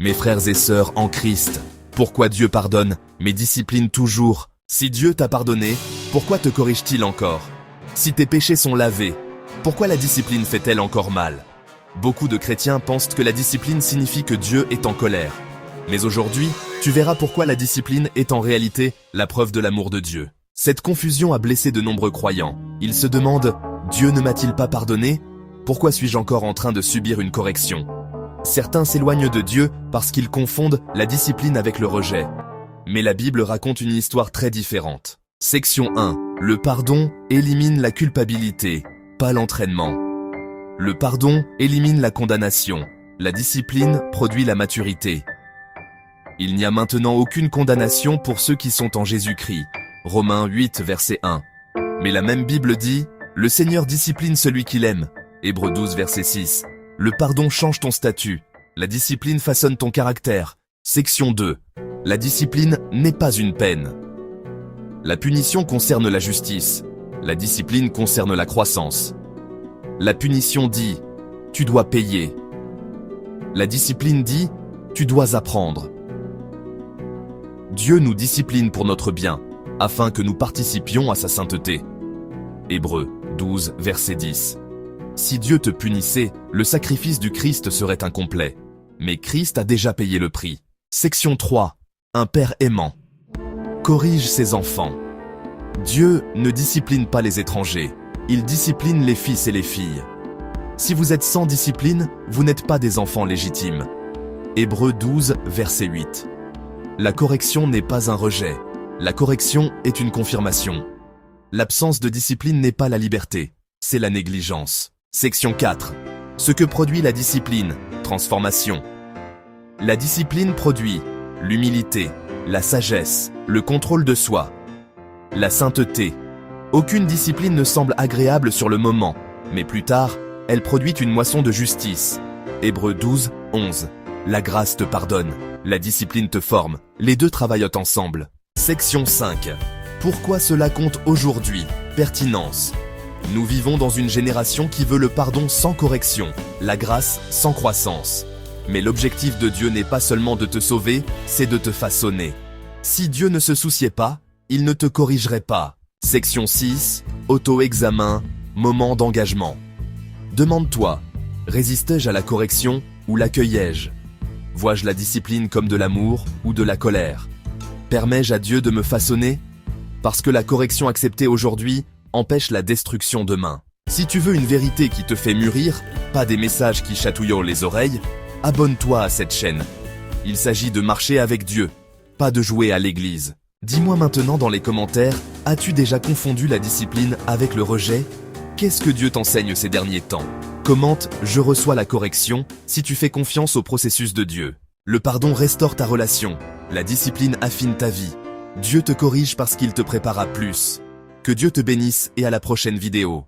Mes frères et sœurs en Christ, pourquoi Dieu pardonne, mais discipline toujours? Si Dieu t'a pardonné, pourquoi te corrige-t-il encore? Si tes péchés sont lavés, pourquoi la discipline fait-elle encore mal? Beaucoup de chrétiens pensent que la discipline signifie que Dieu est en colère. Mais aujourd'hui, tu verras pourquoi la discipline est en réalité la preuve de l'amour de Dieu. Cette confusion a blessé de nombreux croyants. Ils se demandent, Dieu ne m'a-t-il pas pardonné? Pourquoi suis-je encore en train de subir une correction? Certains s'éloignent de Dieu parce qu'ils confondent la discipline avec le rejet. Mais la Bible raconte une histoire très différente. Section 1. Le pardon élimine la culpabilité, pas l'entraînement. Le pardon élimine la condamnation. La discipline produit la maturité. Il n'y a maintenant aucune condamnation pour ceux qui sont en Jésus-Christ. Romains 8, verset 1. Mais la même Bible dit, le Seigneur discipline celui qu'il aime. Hébreux 12, verset 6. Le pardon change ton statut. La discipline façonne ton caractère. Section 2. La discipline n'est pas une peine. La punition concerne la justice. La discipline concerne la croissance. La punition dit, tu dois payer. La discipline dit, tu dois apprendre. Dieu nous discipline pour notre bien, afin que nous participions à sa sainteté. Hébreux 12, verset 10. Si Dieu te punissait, le sacrifice du Christ serait incomplet. Mais Christ a déjà payé le prix. Section 3. Un père aimant. Corrige ses enfants. Dieu ne discipline pas les étrangers. Il discipline les fils et les filles. Si vous êtes sans discipline, vous n'êtes pas des enfants légitimes. Hébreux 12, verset 8. La correction n'est pas un rejet. La correction est une confirmation. L'absence de discipline n'est pas la liberté, c'est la négligence. Section 4. Ce que produit la discipline, transformation. La discipline produit l'humilité, la sagesse, le contrôle de soi, la sainteté. Aucune discipline ne semble agréable sur le moment, mais plus tard, elle produit une moisson de justice. Hébreux 12, 11. La grâce te pardonne, la discipline te forme, les deux travaillent ensemble. Section 5. Pourquoi cela compte aujourd'hui? Pertinence. Nous vivons dans une génération qui veut le pardon sans correction, la grâce sans croissance. Mais l'objectif de Dieu n'est pas seulement de te sauver, c'est de te façonner. Si Dieu ne se souciait pas, il ne te corrigerait pas. Section 6. Auto-examen, moment d'engagement. Demande-toi, résistais-je à la correction ou l'accueillais-je? Vois-je la discipline comme de l'amour ou de la colère? Permets-je à Dieu de me façonner? Parce que la correction acceptée aujourd'hui empêche la destruction demain. Si tu veux une vérité qui te fait mûrir, pas des messages qui chatouillent les oreilles, abonne-toi à cette chaîne. Il s'agit de marcher avec Dieu, pas de jouer à l'église. Dis-moi maintenant dans les commentaires, as-tu déjà confondu la discipline avec le rejet? Qu'est-ce que Dieu t'enseigne ces derniers temps? Commente « Je reçois la correction » si tu fais confiance au processus de Dieu. Le pardon restaure ta relation. La discipline affine ta vie. Dieu te corrige parce qu'il te prépare à plus. Que Dieu te bénisse et à la prochaine vidéo.